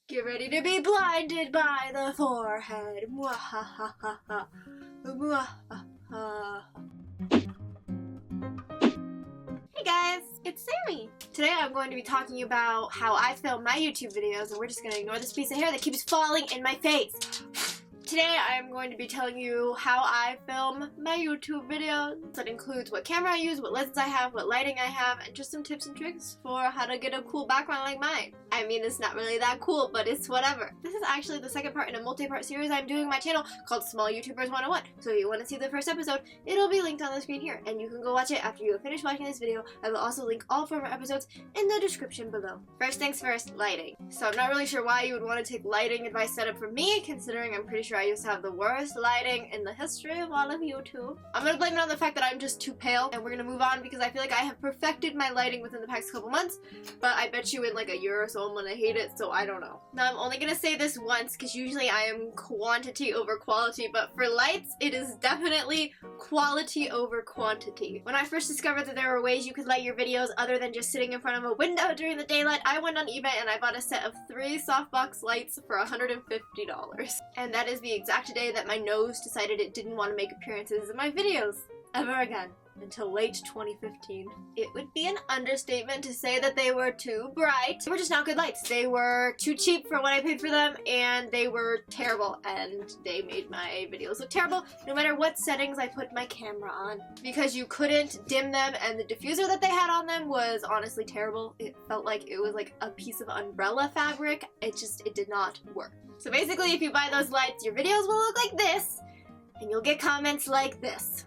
Get ready to be blinded by the forehead. Mwahahaha. Mwahaha. Hey guys, it's Sammy. Today I'm going to be talking about how I film my YouTube videos, and we're just going to ignore this piece of hair that keeps falling in my face. Today I'm going to be telling you how I film my YouTube videos. That includes what camera I use, what lenses I have, what lighting I have, and just some tips and tricks for how to get a cool background like mine. I mean, it's not really that cool, but it's whatever. This is actually the second part in a multi-part series I'm doing on my channel called Small YouTubers 101. So if you want to see the first episode, it'll be linked on the screen here, and you can go watch it after you have finished watching this video. I will also link all former episodes in the description below. First things first, lighting. So I'm not really sure why you would want to take lighting advice set up from me, considering I'm pretty sure I used to have the worst lighting in the history of all of YouTube. I'm gonna blame it on the fact that I'm just too pale, and we're gonna move on because I feel like I have perfected my lighting within the past couple months, but I bet you in like a year or so I'm gonna hate it, so I don't know. Now I'm only gonna say this once because usually I am quantity over quality, but for lights it is definitely quality over quantity. When I first discovered that there were ways you could light your videos other than just sitting in front of a window during the daylight, I went on eBay and I bought a set of 3 softbox lights for $150. And that is the exact day that my nose decided it didn't want to make appearances in my videos ever again. Until late 2015. It would be an understatement to say that they were too bright. They were just not good lights. They were too cheap for what I paid for them, and they were terrible, and they made my videos look terrible no matter what settings I put my camera on. Because you couldn't dim them, and the diffuser that they had on them was honestly terrible. It felt like it was like a piece of umbrella fabric. It did not work. So basically, if you buy those lights, your videos will look like this, and you'll get comments like this.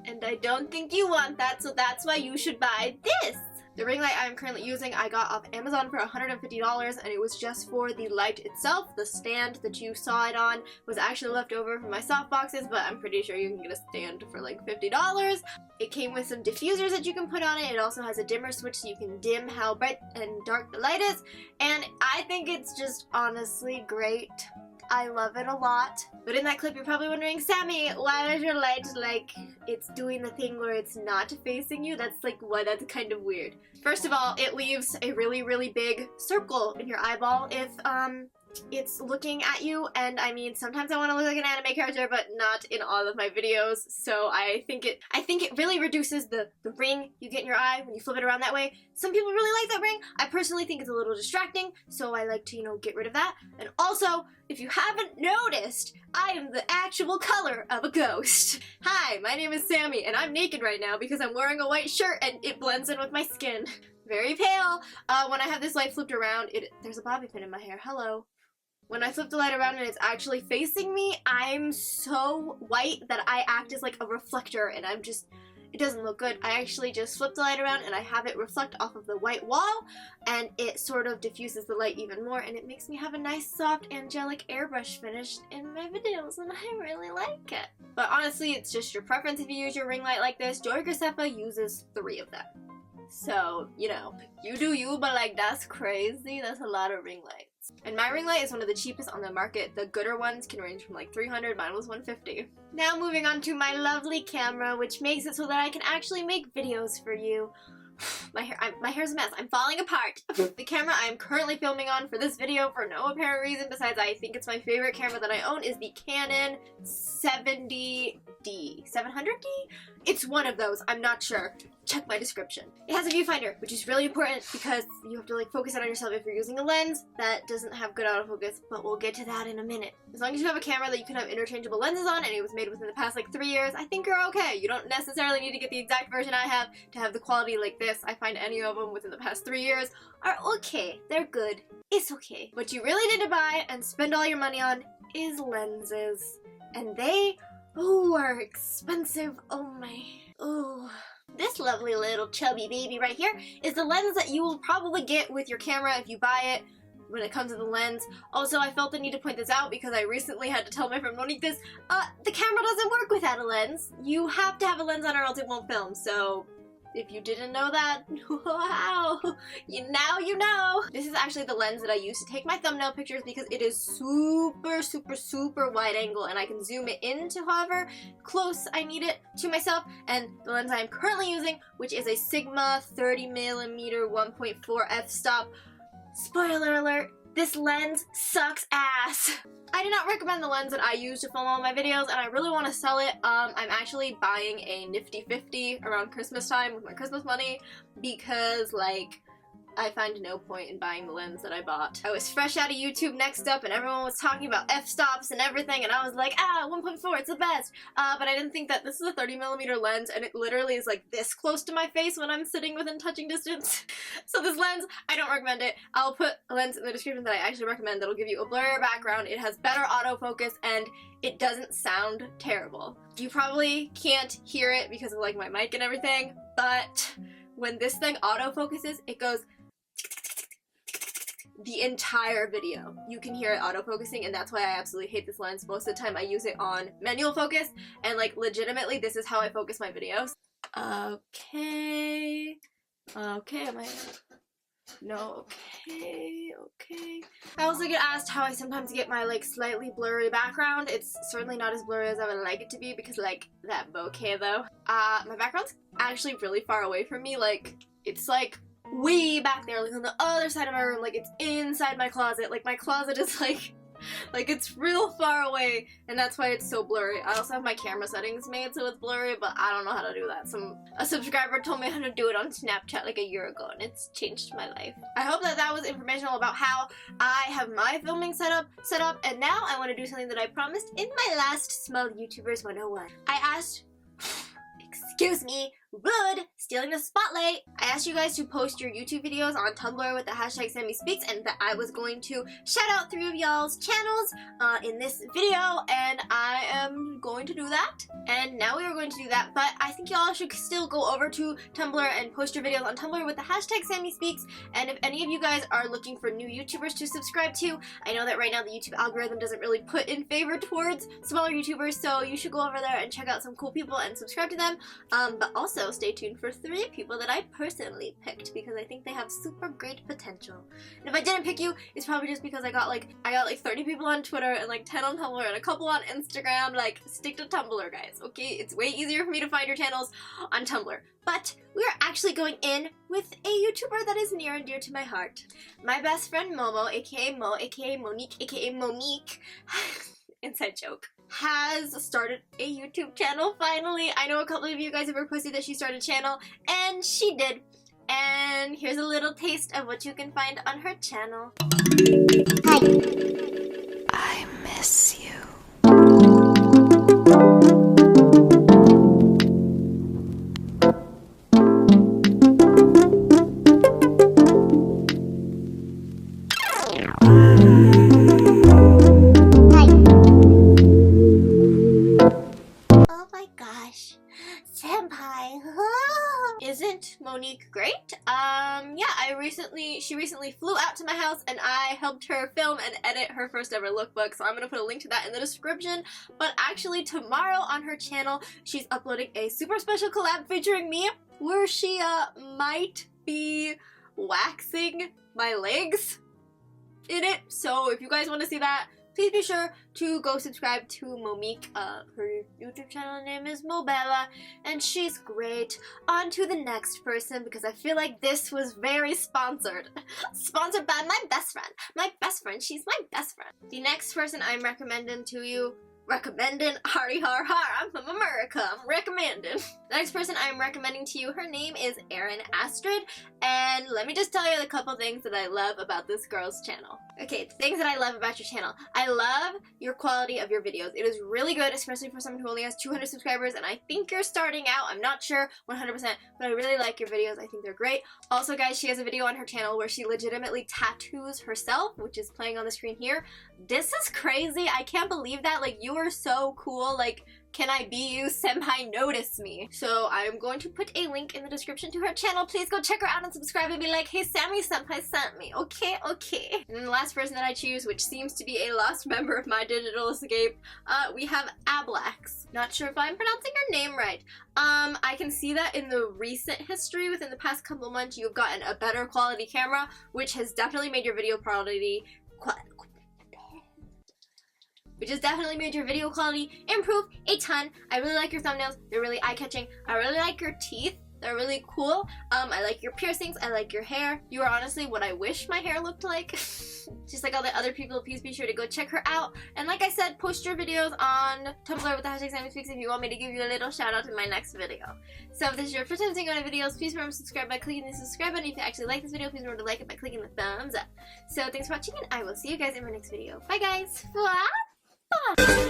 And I don't think you want that, so that's why you should buy this! The ring light I'm currently using I got off Amazon for $150, and it was just for the light itself. The stand that you saw it on was actually left over from my softboxes, but I'm pretty sure you can get a stand for like $50. It came with some diffusers that you can put on it. It also has a dimmer switch so you can dim how bright and dark the light is, and I think it's just honestly great. I love it a lot. But in that clip, you're probably wondering, Sammy, why is your light like it's doing the thing where it's not facing you? That's like, what? That's kind of weird. First of all, it leaves a really, really big circle in your eyeball if it's looking at you, and I mean, sometimes I want to look like an anime character, but not in all of my videos, so I think it really reduces the ring you get in your eye when you flip it around that way. Some people really like that ring. I personally think it's a little distracting, so I like to, you know, get rid of that. And also, if you haven't noticed, I am the actual color of a ghost. Hi, my name is Sammy, and I'm naked right now because I'm wearing a white shirt and it blends in with my skin. Very pale. When I have this light flipped around, there's a bobby pin in my hair. Hello. When I flip the light around and it's actually facing me, I'm so white that I act as like a reflector, and it doesn't look good. I actually just flip the light around and I have it reflect off of the white wall, and it sort of diffuses the light even more, and it makes me have a nice soft angelic airbrush finish in my videos, and I really like it. But honestly, it's just your preference if you use your ring light like this. Joey Graceffa uses 3 of them. So, you know, you do you, but like that's crazy. That's a lot of ring lights. And my ring light is one of the cheapest on the market. The gooder ones can range from like $300, mine was $150. Now moving on to my lovely camera, which makes it so that I can actually make videos for you. My hair's a mess. I'm falling apart. The camera I'm currently filming on for this video, for no apparent reason besides I think it's my favorite camera that I own, is the Canon 700D. It's one of those. I'm not sure. Check my description. It has a viewfinder, which is really important because you have to like focus it on yourself if you're using a lens that doesn't have good autofocus, but we'll get to that in a minute. As long as you have a camera that you can have interchangeable lenses on and it was made within the past like 3 years, I think you're okay. You don't necessarily need to get the exact version I have to have the quality like this. I find any of them within the past 3 years are okay. They're good. It's okay. What you really need to buy and spend all your money on is lenses. And they, are expensive. Oh my, This lovely little chubby baby right here is the lens that you will probably get with your camera if you buy it when it comes to the lens. Also, I felt the need to point this out because I recently had to tell my friend Monique this. The camera doesn't work without a lens. You have to have a lens on or else it won't film, so If you didn't know that, wow, now you know. This is actually the lens that I use to take my thumbnail pictures because it is super, super, super wide angle and I can zoom it into however close I need it to myself. And the lens I'm currently using, which is a Sigma 30mm 1.4 f-stop. Spoiler alert, this lens sucks ass. I do not recommend the lens that I use to film all my videos, and I really want to sell it. I'm actually buying a nifty 50 around Christmas time with my Christmas money because, like, I find no point in buying the lens that I bought. I was fresh out of YouTube Next Up and everyone was talking about f-stops and everything and I was like, 1.4, it's the best. But I didn't think that this is a 30mm lens and it literally is like this close to my face when I'm sitting within touching distance. So this lens, I don't recommend it. I'll put a lens in the description that I actually recommend that'll give you a blurrier background. It has better autofocus and it doesn't sound terrible. You probably can't hear it because of like my mic and everything, but when this thing autofocuses, it goes the entire video. You can hear it autofocusing and that's why I absolutely hate this lens. Most of the time I use it on manual focus and like legitimately this is how I focus my videos. Okay, am I... No, okay. I also get asked how I sometimes get my like slightly blurry background. It's certainly not as blurry as I would like it to be because like that bokeh though. My background's actually really far away from me, like it's like way back there, like on the other side of my room, like it's inside my closet. Like my closet is like it's real far away and that's why it's so blurry. I also have my camera settings made so it's blurry, but I don't know how to do that. A subscriber told me how to do it on Snapchat like a year ago and it's changed my life. I hope that that was informational about how I have my filming set up, and now I want to do something that I promised in my last Small YouTubers 101. I asked, excuse me, rude, stealing the spotlight. I asked you guys to post your YouTube videos on Tumblr with the hashtag SammieSpeaks and that I was going to shout out 3 of y'all's channels in this video and I am going to do that. And now we are going to do that, but I think y'all should still go over to Tumblr and post your videos on Tumblr with the hashtag SammieSpeaks. And if any of you guys are looking for new YouTubers to subscribe to, I know that right now the YouTube algorithm doesn't really put in favor towards smaller YouTubers, so you should go over there and check out some cool people and subscribe to them. But also stay tuned for 3 people that I personally picked because I think they have super great potential. And if I didn't pick you, it's probably just because I got like 30 people on Twitter and like 10 on Tumblr and a couple on Instagram. Like, stick to Tumblr, guys, okay? It's way easier for me to find your channels on Tumblr. But we're actually going in with a YouTuber that is near and dear to my heart. My best friend Momo, aka Mo, aka Monique, aka Monique, inside joke, has started a YouTube channel finally. I know a couple of you guys have requested that she start a channel, and she did. And here's a little taste of what you can find on her channel. Hi. I miss you. Isn't Monique great? Yeah, she recently flew out to my house and I helped her film and edit her first ever lookbook, so I'm gonna put a link to that in the description. But actually tomorrow on her channel, she's uploading a super special collab featuring me where she might be waxing my legs in it. So if you guys want to see that, please be sure to go subscribe to Monique. Her YouTube channel name is Mobella, and she's great. On to the next person, because I feel like this was very sponsored. Sponsored by my best friend. My best friend, she's my best friend. The next person I'm recommending to you, hardy har har, I'm from America, I'm recommending. The next person I'm recommending to you, her name is Erin Astrid, and let me just tell you a couple things that I love about this girl's channel. Okay, the things that I love about your channel. I love your quality of your videos. It is really good, especially for someone who only has 200 subscribers, and I think you're starting out. I'm not sure 100%, but I really like your videos. I think they're great. Also, guys, she has a video on her channel where she legitimately tattoos herself, which is playing on the screen here. This is crazy. I can't believe that. Like, you are so cool. Like, can I be you? Senpai, notice me. So I'm going to put a link in the description to her channel. Please go check her out and subscribe and be like, hey, Sammie Senpai sent me. Okay, okay. And then the last person that I choose, which seems to be a lost member of my digital escape, we have Ablax. Not sure if I'm pronouncing her name right. I can see that in the recent history, within the past couple months, you've gotten a better quality camera, which has definitely made your video quality improve a ton. I really like your thumbnails. They're really eye-catching. I really like your teeth. They're really cool. I like your piercings. I like your hair. You are honestly what I wish my hair looked like. Just like all the other people, please be sure to go check her out. And like I said, post your videos on Tumblr with the hashtag SammieSpeaks if you want me to give you a little shout out in my next video. So if this is your first time seeing my videos, please remember to subscribe by clicking the subscribe button. If you actually like this video, please remember to like it by clicking the thumbs up. So thanks for watching, and I will see you guys in my next video. Bye guys! Bye!